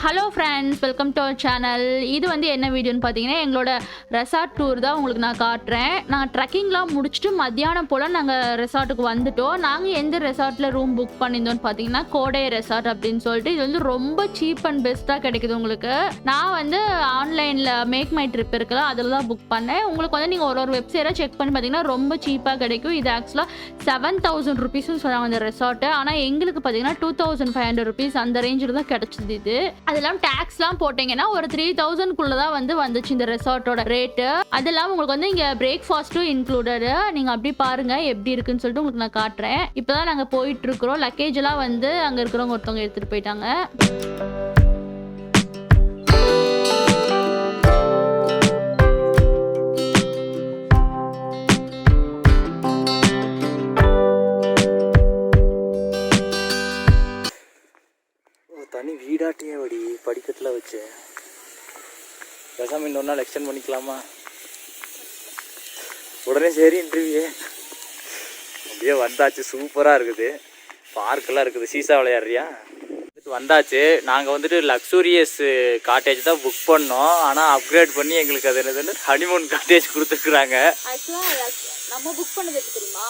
Hello friends, welcome to our channel. இது என்ன வீடியோன்னு பார்த்தீங்கன்னா, எங்களோட ரெசார்ட் டூர் தான் உங்களுக்கு நான் காட்டுறேன். நாங்கள் ட்ரெக்கிங்லாம் முடிச்சுட்டு மத்தியானம் போல் நாங்கள் ரெசார்ட்டுக்கு வந்துட்டோம். நாங்கள் எந்த ரெசார்ட்டில் ரூம் புக் பண்ணியிருந்தோம்னு பார்த்தீங்கன்னா, கோடை ரெசார்ட் அப்படின்னு சொல்லிட்டு இது ரொம்ப சீப் அண்ட் பெஸ்ட்டாக கிடைக்குது உங்களுக்கு. நான் ஆன்லைனில் மேக் மை ட்ரிப் இருக்குல்ல, அதில் தான் புக் பண்ணேன். உங்களுக்கு நீங்கள் ஒரு வெப்சைட்டாக செக் பண்ணி பார்த்தீங்கன்னா ரொம்ப சீப்பாக கிடைக்கும். இது ஆக்சுவலாக 7,000 ருபீஸ்னு சொல்கிறாங்க அந்த ரெசார்ட்டு. ஆனால் எங்களுக்கு பார்த்தீங்கன்னா 2,500 ருபீஸ் அந்த ரேஞ்சில் தான் கிடச்சிது. இது அதெல்லாம் டேக்ஸ்லாம் போட்டிங்கன்னா ஒரு 3,000 தான் வந்துச்சு இந்த ரெசார்ட்டோட ரேட்டு. அது இல்லாமல் உங்களுக்கு இங்கே பிரேக்ஃபாஸ்ட்டும் இன்க்ளூடடு. நீங்கள் அப்படி பாருங்கள் எப்படி இருக்குன்னு சொல்லிட்டு உங்களுக்கு நான் காட்டுறேன். இப்போ தான் நாங்கள் போயிட்டு இருக்கிறோம். லக்கேஜ் எல்லாம் அங்கே இருக்கிறவங்க ஒருத்தவங்க எடுத்துகிட்டு போயிட்டாங்க. தனி வீடாட்டியே வடி படிக்கட்டில் வச்சு பேசாமல் இன்னொரு நாள் எக்ஸ்டெண்ட் பண்ணிக்கலாமா? உடனே சரி இன்டர்வியூ அப்படியே வந்தாச்சு. சூப்பராக இருக்குது, பார்க்கெல்லாம் இருக்குது. சீசா விளையாடுறியா? வந்தாச்சு. நாங்கள் லக்ஸூரியஸ் காட்டேஜ் தான் புக் பண்ணோம். ஆனால் அப்கிரேட் பண்ணி எங்களுக்கு அது என்னது ஹனிமூன் காட்டேஜ் கொடுத்துருக்குறாங்க. நம்ம புக் பண்ணது தெரியுமா?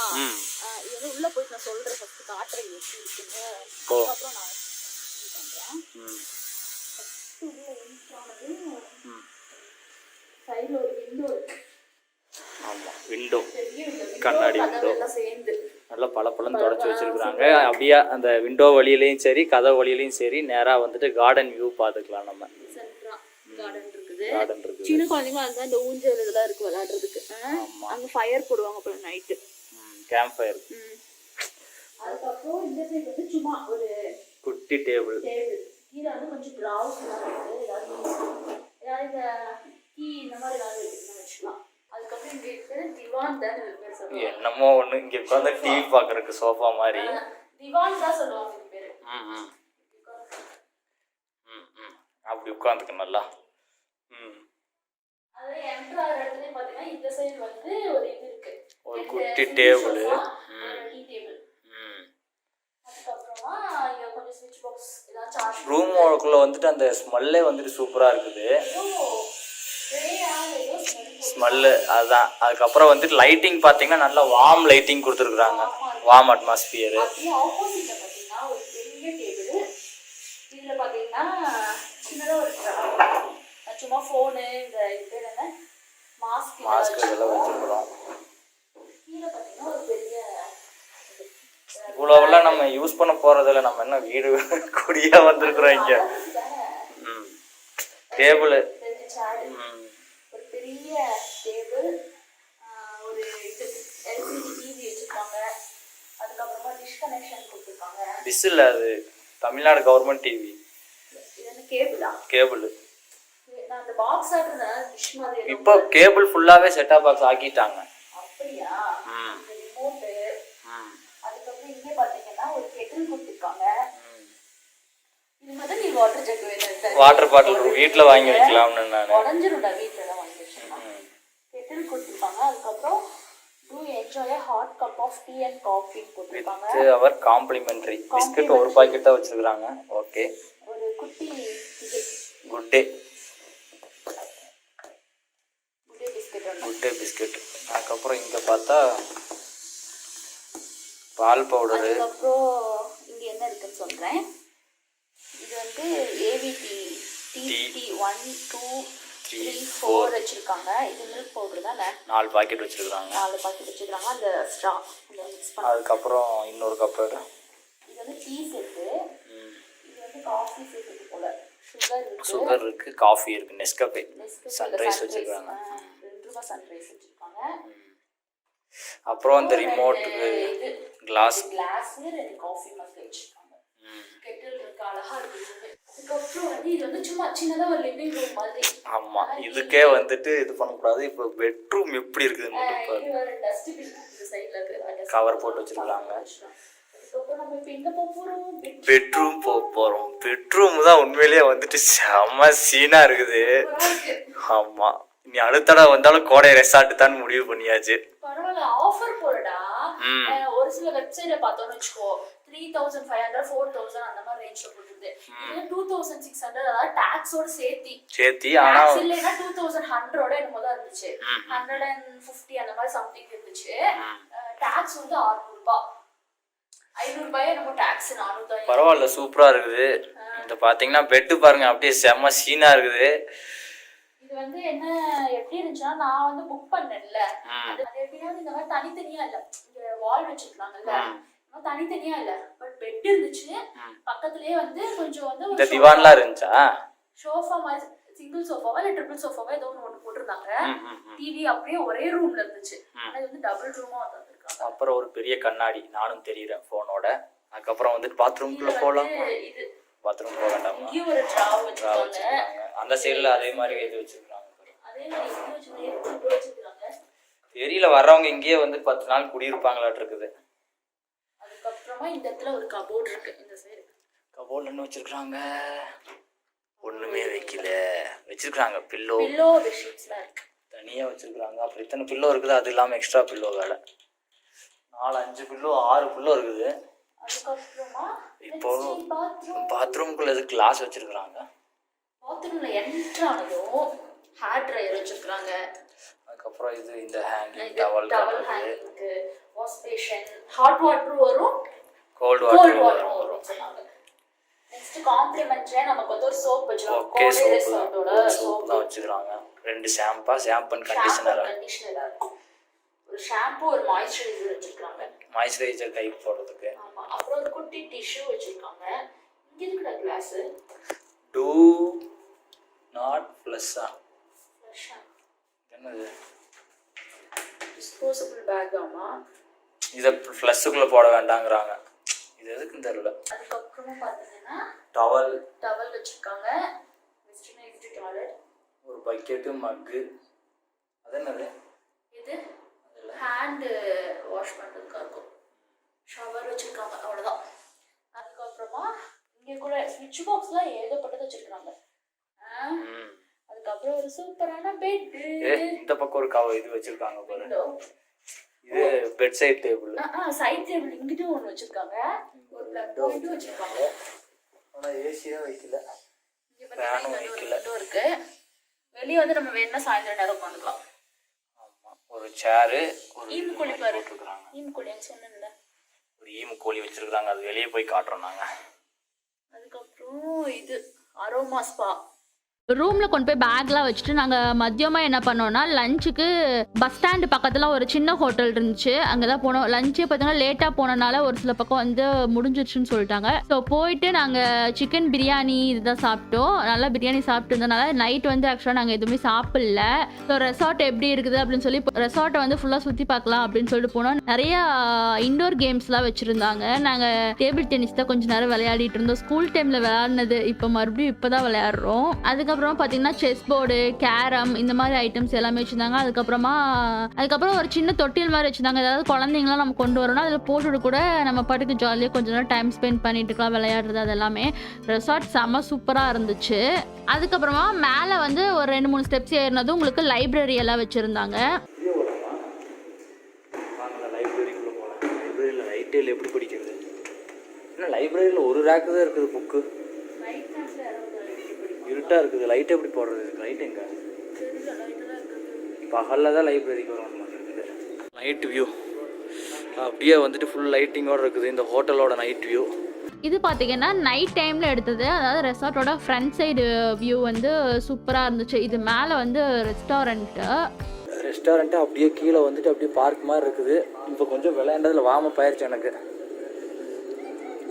இது உள்ள போய் நான் சொல்கிறேன், ஃபஸ்ட்டு காட்டுறேன் எப்படி இருக்குன்னு. ஓ விண்டோ, கண்ணாடி விண்டோ நல்லா பளபளன்னு தொடச்சி வச்சிருக்காங்க. அப்படியே அந்த விண்டோ வழியிலையும் சரி கதவு வழியிலையும் சரி நேராக கார்டன் வியூ பார்த்துக்கலாம். நம்ம கார்டன் இருக்குது. சின்ன குழந்தைங்க அதுதான் இந்த ஊஞ்சல் இதெல்லாம் இருக்கு விளையாடுறதுக்கு. அங்கே ஃபயர் போடுவாங்க போல நைட்டு, கேம்ப் ஃபயர். அதுக்கப்புறம் இந்த சைடு சும்மா ஒரு குட்டி டேபிள். கீழே கொஞ்சம் ப்ரௌஸ் ஏதாவது கீ இந்த மாதிரி ஏதாவது வச்சுக்கலாம். அதுக்கப்புறம் இங்கே இருக்கிற திவான் தான் என்னமோ ஒன்று இங்கே உட்காந்து டிவி பார்க்கறதுக்கு சோஃபா மாதிரி திவான் தான் சொல்லுவாங்க இது பேரு. அப்படி உட்காந்துக்க நல்லா. அது என்ட்ரு ஆகிற இடத்துலயே பார்த்தீங்கன்னா இந்த சைடு ஒரு இது இருக்கு, ஒரு குட்டி டேபிள். ரூமுக்குள்ள அந்த ஸ்மெல்லே சூப்பரா இருக்குது. ஸ்மெல்லு அதுதான். அதுக்கப்புறம் லைட்டிங் பார்த்தீங்கன்னா நல்லா வார்ம் லைட்டிங் கொடுத்துருக்குறாங்க, வார்ம் அட்மாஸ்பியரு. மாஸ்க் இதெல்லாம் வச்சுருக்குறோம். இவ்வளோவெல்லாம் நம்ம யூஸ் பண்ண போகிறதில்ல. நம்ம என்ன வீடு குடியாக வந்திருக்கிறோம் இங்கே. டேபிள், ஒரு பெரிய டேபிள், ஒரு எல்சிடி டிவி வச்சுருக்காங்க. அதுக்கப்புறமா டிஷ் கனெக்ஷன் கொடுத்துருக்காங்க. டிஷ் இல்லை, அது தமிழ்நாடு கவர்மெண்ட் டிவி. இது கேபிளா? கேபிள். நான் அந்த பாக்ஸ் ஆடுறேன் டிஷ் மாதிரி. இப்போ கேபிள் ஃபுல்லாகவே செட்டாப் பாக்ஸ் ஆக்கிட்டாங்க. அப்படியா? ரிமோட்டு. அதுக்கப்புறம் இங்கே பார்த்தீங்கன்னா ஒரு கெட்டில் கொடுத்துருக்காங்க. இது மாதிரி நீ வாட்டர் ஜக் வேணும், வாட்டர் பாட்டில் வீட்டில் வாங்கி வைக்கலாம்னு நான் உடஞ்சிரும்டா, வீட்டில் தான் வாங்கி வச்சிருக்கேன். கெட்டில் கொடுத்துருக்காங்க. அதுக்கப்புறம் do enjoy a hot cup of tea and coffee போட்டுருக்காங்க. வித் அவர் காம்ப்ளிமெண்டரி பிஸ்கட் ஒரு பாக்கெட் தான் வச்சிருக்காங்க. ஓகே, ஒரு குட்டி இது குட் டே பிஸ்கட். அதுக்கப்புறம் இங்கே பார்த்தா பால் பவுடரு. அதுக்கப்புறம் இங்கே என்ன இருக்குன்னு சொல்கிறேன். இது ஏவிடி டிடி 1 2 3 4 வச்சுருக்காங்க. இது மில்க் பவுடர் தானே, 4 பாக்கெட் வச்சுருக்காங்க. 4 பாக்கெட் வச்சுருக்காங்க. அந்த ஸ்ட்ரா மிக்ஸ் பண்ணி. அதுக்கப்புறம் இன்னொரு கப். இது டீ செட்டு. இது காஃபி செட்டு போல. சுகர் இருக்கு, காஃபி இருக்கு, நெஸ்கஃபே, சன்ரைஸ் வச்சுருக்காங்க. 2 ரூபாய் சன்ரைஸ் வச்சுருக்காங்க. அப்புறம் இந்த ரிமோட்டுக்கு கிளாஸ் 2 காஃபி மக் வச்சுருக்காங்க. கெட்டில் இருக்கு, அழகா இருக்கு. அதுக்கப்புறம் இது சும்மா சின்னதாக ஒரு லிவிங் ரூம் மாதிரி. ஆமாம், இதுக்கே இது பண்ணக்கூடாது. இப்போ பெட்ரூம் எப்படி இருக்குதுன்னு கவர் போட்டு வச்சுருக்காங்க. பெட்ரூம் போகிறோம். பெட்ரூம் தான் உண்மையிலேயே செம்ம சீனாக இருக்குது. ஆமாம், நீ அடுத்த தடவை வந்தாலும் கோடை ரெசார்ட் தான் முடிவு பண்ணியாச்சு. பரவாயில்ல, ஆஃபர் போடுடா. ஒரு சில வெப்சைட்ல பார்த்தோம்னு வச்சுக்கோ, 3,500 4,000 அந்த மாதிரி ரேஞ்ச்ல போட்டுருது. இது 2,600 அதாவது டாக்ஸோட சேர்த்தி ஆனா இல்லைன்னா 2,100 என்னமோ தான் இருந்துச்சு. 150 அந்த மாதிரி சம்திங் இருந்துச்சு. டாக்ஸ் வந்து 600 ரூபாய் 500 ரூபாய் நம்ம டாக்ஸ் 400. பரவாயில்ல, சூப்பரா இருக்குது. இந்த பாத்தீங்கன்னா பெட்டு பாருங்க, அப்படியே செம்ம சீனா இருக்குது. இது வந்து என்ன எப்படி இருந்துச்சுன்னா, நான் வந்து புக் பண்ணேன்ல, அது எப்படின்னா இந்த மாதிரி தனித்தனியா இல்ல, இங்க வால் வச்சிருக்காங்கல்ல, தனித்தனியா இல்ல, பட் பெட் இருந்துச்சு. பக்கத்துலயே வந்து கொஞ்சம் வந்து இந்த திவான்லாம் இருந்துச்சா, சோஃபா மாதிரி சிங்கிள் சோஃபாவா இல்ல ட்ரிபிள் சோஃபாவா ஏதோ ஒன்று போட்டிருந்தாங்க. டிவி அப்படியே ஒரே ரூம்ல இருந்துச்சு. ஆனா இது வந்து டபுள் ரூமா வந்திருக்காங்க. அப்புறம் ஒரு பெரிய கண்ணாடி, நானும் தெரியுறேன் போனோட. அதுக்கப்புறம் வந்து பாத்ரூம்குள்ள போலாம். இது பாத்ரூம் போக வேண்டாமா, இங்க ஒரு ட்ராவ் வச்சிருக்காங்க. அந்த சைடுல அதே மாதிரி இது வச்சிருக்காங்க. அதே மாதிரி இங்க வச்சிருக்காங்க. தெரியல, வர்றவங்க இங்கேயே வந்து 10 நாள் குடியிருப்பாங்களாட்டு இருக்குது. அதுக்கப்புறமா இந்த இடத்துல ஒரு கபோர்ட் இருக்கு. இந்த சைடு கபோர்ட்ல என்ன வச்சிருக்காங்க, ஒண்ணுமே வச்சிருக்காங்க. பில்லோ பெட்ஷீட்ஸ்லாம் இருக்கு, தனியா வச்சிருக்காங்க. அப்புறம் இத்தனை பில்லோ இருக்குது, அது இல்லாம எக்ஸ்ட்ரா பில்லோ வேலை 4-5 பில்லோ 6 பில்லோ இருக்குது. அதுக்கப்புறமா இப்போ பாத்ரூம்குள்ள எது கிளாஸ் வச்சிருக்காங்க. பாத்ரூம்ல என்டர் ஆனதும் ஹேர் ட்ரையர் வச்சிருக்காங்க. அதுக்கப்புறம் இது இந்த ஹேங்கிங் டவல் ஹேங்கிங்க்கு, வாஷ் பேஷன், ஹாட் வாட்டர் வரும், கோல்ட் வாட்டர் வரும் சொன்னாங்க. நெக்ஸ்ட் காம்ப்ளிமெண்டரியா நமக்கு வந்து ஒரு சோப் வச்சிருக்காங்க. கோல்ட் ரெசார்ட்டோட சோப் தான் வச்சிருக்காங்க. 2 ஷாம்பு அண்ட் கண்டிஷனர் இருக்கும். ஒரு ஷாம்பு ஒரு மாய்ஸ்சரைசர் வச்சிருக்காங்க. மாய்ஸ்சரைசர் கை போடுறதுக்கு. ஆமா. அப்புறம் ஒரு குட்டி டிஷ்யூ வச்சிருக்காங்க. இங்க இருக்குடா கிளாஸ். டூ நாட் ஃப்ளஷ்ஷா என்னது, டிஸ்போசபிள் பேக். ஆமா, இத ஃப்ளஷ்க்குள்ள போட வேண்டாங்கறாங்க. இது எதுக்குன்னு தெரியல. அதுக்கப்புறமா பாத்தீங்கன்னா டவல் வச்சிருக்காங்க. வெஸ்டர்ன் எக்ஸிட் டாய்லெட், ஒரு பக்கெட், மக்கு. அது என்னது, இது ஹேண்ட் வாஷ் பண்றதுக்கு இருக்கும். ஷவர் வச்சிருக்காங்க, அவ்வளவுதான். அதுக்கப்புறமா இங்க கூட ஸ்விட்ச் பாக்ஸ்லாம் ஏகப்பட்டது வச்சிருக்காங்க. அதுக்கப்புறம் ஒரு சூப்பரான பெட். இந்த பக்கம் ஒரு இது வச்சிருக்காங்க பாரு, இது bed side table. Side table இங்கிட்டு ஒன்னு வச்சிருக்காங்க. ஒரு பிளக் பாயிண்ட் வச்சிருக்காங்க. ஆனா ஏசியே வைக்கல, இங்க பாத்தீங்கன்னா விண்டோ இருக்கு. வெளிய வந்து நம்ம வேணா சாயந்தரம் நேரம் உட்கார்ந்துக்கலாம். ஆமா, ஒரு சேர், ஒரு ஈம் கோழி பாரு, ஈம் கோழி சொன்னேன்ல, ஒரு ஈம் கோழி வச்சிருக்காங்க. அது வெளியே போய் காட்டுறோம் நாங்க. அதுக்கப்புறம் இது அரோமா ஸ்பா. ரூமில் கொண்டு போய் பேக்லாம் வச்சுட்டு நாங்கள் மதியமாக என்ன பண்ணோம்னா லஞ்சுக்கு பஸ் ஸ்டாண்டு பக்கத்தில் ஒரு சின்ன ஹோட்டல் இருந்துச்சு, அங்கே தான் போனோம். லஞ்சே பார்த்தீங்கன்னா லேட்டாக போனனால ஒரு சில பக்கம் வந்து முடிஞ்சிருச்சுன்னு சொல்லிட்டாங்க. ஸோ போயிட்டு நாங்கள் சிக்கன் பிரியாணி இதுதான் சாப்பிட்டோம். நல்லா பிரியாணி சாப்பிட்டு இருந்தனால நைட் வந்து ஆக்சுவலாக நாங்கள் எதுவுமே சாப்பிடல. ஸோ ரெசார்ட் எப்படி இருக்குது அப்படின்னு சொல்லி ரெசார்ட்டை வந்து ஃபுல்லாக சுற்றி பார்க்கலாம் அப்படின்னு சொல்லிட்டு போனோம். நிறையா இண்டோர் கேம்ஸ்லாம் வச்சுருந்தாங்க. நாங்கள் டேபிள் டென்னிஸ் தான் கொஞ்சம் நேரம் விளையாடிட்டு இருந்தோம். ஸ்கூல் டைமில் விளையாடினது இப்போ மறுபடியும் இப்போ தான் விளையாடுறோம். அதுக்கப்புறம் பார்த்தீங்கன்னா செஸ் போர்டு, கேரம் இந்த மாதிரி ஐட்டம்ஸ் எல்லாமே வச்சுருந்தாங்க. அதுக்கப்புறம் ஒரு சின்ன தொட்டில் மாதிரி வச்சுருந்தாங்க. ஏதாவது குழந்தைங்களாம் நம்ம கொண்டு வரணும், அதில் போட்டுட்டு கூட நம்ம பாட்டுக்கு ஜாலியாக கொஞ்ச நேரம் டைம் ஸ்பெண்ட் பண்ணிட்டு இருக்கலாம், விளையாடுறது. அது எல்லாமே ரெசார்ட் செம்ம சூப்பராக இருந்துச்சு. அதுக்கப்புறமா மேலே வந்து ஒரு 2-3 ஸ்டெப்ஸ் ஏறினதும் உங்களுக்கு லைப்ரரி எல்லாம் வச்சுருந்தாங்க. லைப்ரரியில் எப்படி படிக்கிறது? என்ன லைப்ரரியில் ஒரு ரேக்கு தான் இருக்குது புக்கு, இருட்டாக இருக்குது. லைட் எப்படி போடுறது? லைட் எங்க? பகலில் தான் லைப்ரரிக்கு வர மாட்டேங்குது. நைட் வியூ அப்படியே வந்துட்டு ஃபுல் லைட்டிங்கோடு இருக்குது இந்த ஹோட்டலோட நைட் வியூ. இது பார்த்தீங்கன்னா நைட் டைமில் எடுத்தது. அதாவது ரெசார்ட்டோட ஃப்ரண்ட் சைடு வியூ வந்து சூப்பராக இருந்துச்சு. இது மேலே வந்து ரெஸ்டாரண்ட்டு அப்படியே கீழே வந்துட்டு அப்படியே பார்க் மாதிரி இருக்குது. இப்போ கொஞ்சம் விளையாண்டதில் வார்மப் ஆயிடுச்சு எனக்கு.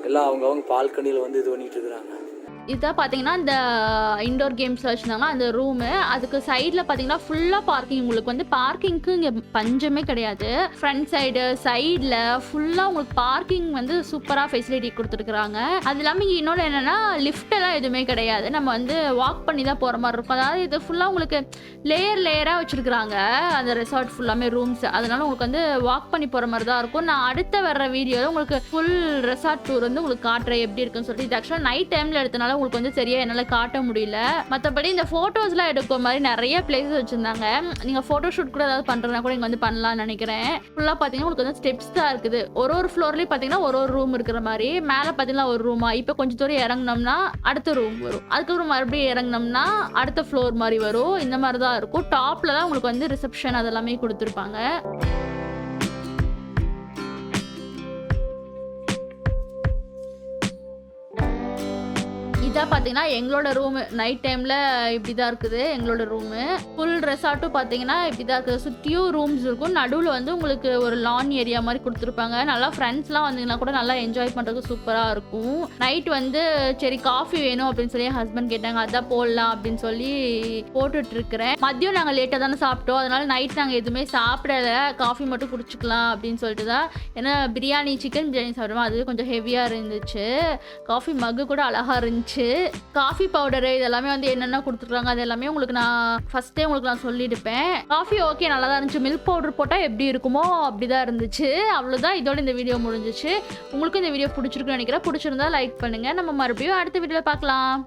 எல்லாம் அவங்கவுங்க பால்கனியில் வந்து இது பண்ணிட்டு இருக்கிறாங்க. இதுதான் பார்த்தீங்கன்னா இந்த இண்டோர் கேம்ஸ் வச்சுருந்தாங்க அந்த ரூமு. அதுக்கு சைடில் பார்த்தீங்கன்னா ஃபுல்லாக பார்க்கிங். உங்களுக்கு வந்து பார்க்கிங்க்கு இங்கே பஞ்சமே கிடையாது. ஃப்ரண்ட் சைடில் ஃபுல்லாக உங்களுக்கு பார்க்கிங் வந்து சூப்பராக ஃபெசிலிட்டி கொடுத்துருக்குறாங்க. அது இல்லாமல் இங்கே இன்னொன்று என்னென்னா லிஃப்டெல்லாம் எதுவுமே கிடையாது. நம்ம வந்து வாக் பண்ணி தான் போகிற மாதிரி இருக்கும். அதாவது இது ஃபுல்லாக உங்களுக்கு லேயராக வச்சுருக்குறாங்க அந்த ரெசார்ட் ஃபுல்லாமே ரூம்ஸ். அதனால உங்களுக்கு வந்து வாக் பண்ணி போகிற மாதிரி தான் இருக்கும். நான் அடுத்த வர்ற வீடியோவில் உங்களுக்கு ஃபுல் ரெசார்ட் டூர் வந்து உங்களுக்கு காட்டுறேன் எப்படி இருக்குன்னு சொல்லிட்டு. இது ஆக்சுவலாக நைட் டைமில் எடுத்தனால உங்களுக்கு வந்து சரியா என்னால் காட்ட முடியல. மற்றபடி இந்த ஃபோட்டோஸ்லாம் எடுக்கிற மாதிரி நிறைய பிளேசஸ் வச்சுருந்தாங்க. நீங்கள் ஃபோட்டோ ஷூட் கூட ஏதாவது பண்ணுறதுனா கூட இங்கே வந்து பண்ணலாம்னு நினைக்கிறேன். ஃபுல்லாக பார்த்தீங்கன்னா உங்களுக்கு வந்து ஸ்டெப்ஸ் தான் இருக்குது. ஒரு ஃப்ளோர்லேயும் பார்த்தீங்கன்னா ஒரு ரூம் இருக்கிற மாதிரி. மேலே பார்த்தீங்கன்னா ஒரு ரூமா, இப்போ கொஞ்சம் தூரம் இறங்கினோம்னா அடுத்த ரூம் வரும். அதுக்கப்புறம் மறுபடியும் இறங்கினோம்னா அடுத்த ஃப்ளோர் மாதிரி வரும். இந்த மாதிரி தான் இருக்கும். டாப்பில் தான் உங்களுக்கு வந்து ரிசப்ஷன் அதெல்லாமே கொடுத்துருப்பாங்க. இதாக பார்த்தீங்கன்னா எங்களோட ரூமு நைட் டைமில் இப்படி தான் இருக்குது. எங்களோட ரூமு ஃபுல் ரெசார்ட்டும் பார்த்தீங்கன்னா இப்படி தான் இருக்குது. சுற்றியும் ரூம்ஸ் இருக்கும். நடுவில் வந்து உங்களுக்கு ஒரு லான் ஏரியா மாதிரி கொடுத்துருப்பாங்க. நல்லா ஃப்ரெண்ட்ஸ்லாம் வந்தீங்கன்னா கூட நல்லா என்ஜாய் பண்ணுறதுக்கு சூப்பராக இருக்கும். நைட் வந்து சரி காஃபி வேணும் அப்படின்னு சொல்லி என் ஹஸ்பண்ட் கேட்டாங்க. அதான் போடலாம் அப்படின்னு சொல்லி போட்டுட்ருக்கிறேன். மதியம் நாங்கள் லேட்டாக தானே சாப்பிட்டோம். அதனால் நைட் நாங்கள் எதுவுமே சாப்பிடல. காஃபி மட்டும் குடிச்சிக்கலாம் அப்படின்னு சொல்லிட்டு தான். ஏன்னா பிரியாணி சிக்கன் பிரியாணி சாப்பிடுவோம். அது கொஞ்சம் ஹெவியாக இருந்துச்சு. காஃபி மக்கு கூட அழகாக இருந்துச்சு. காஃபி பவுடரு இதெல்லாமே வந்து என்னென்ன கொடுத்துருக்காங்க அது எல்லாமே உங்களுக்கு நான் ஃபர்ஸ்டே உங்களுக்கு நான் சொல்லியிருப்பேன். காஃபி ஓகே நல்லா தான் இருந்துச்சு. மில்க் பவுடர் போட்டால் எப்படி இருக்குமோ அப்படி தான் இருந்துச்சு. அவ்வளோதான், இதோட இந்த வீடியோ முடிஞ்சிச்சு. உங்களுக்கு இந்த வீடியோ பிடிச்சிருக்குன்னு நினைக்கிறேன். பிடிச்சிருந்தா லைக் பண்ணுங்கள். நம்ம மறுபடியும் அடுத்த வீடியோவில் பார்க்கலாம்.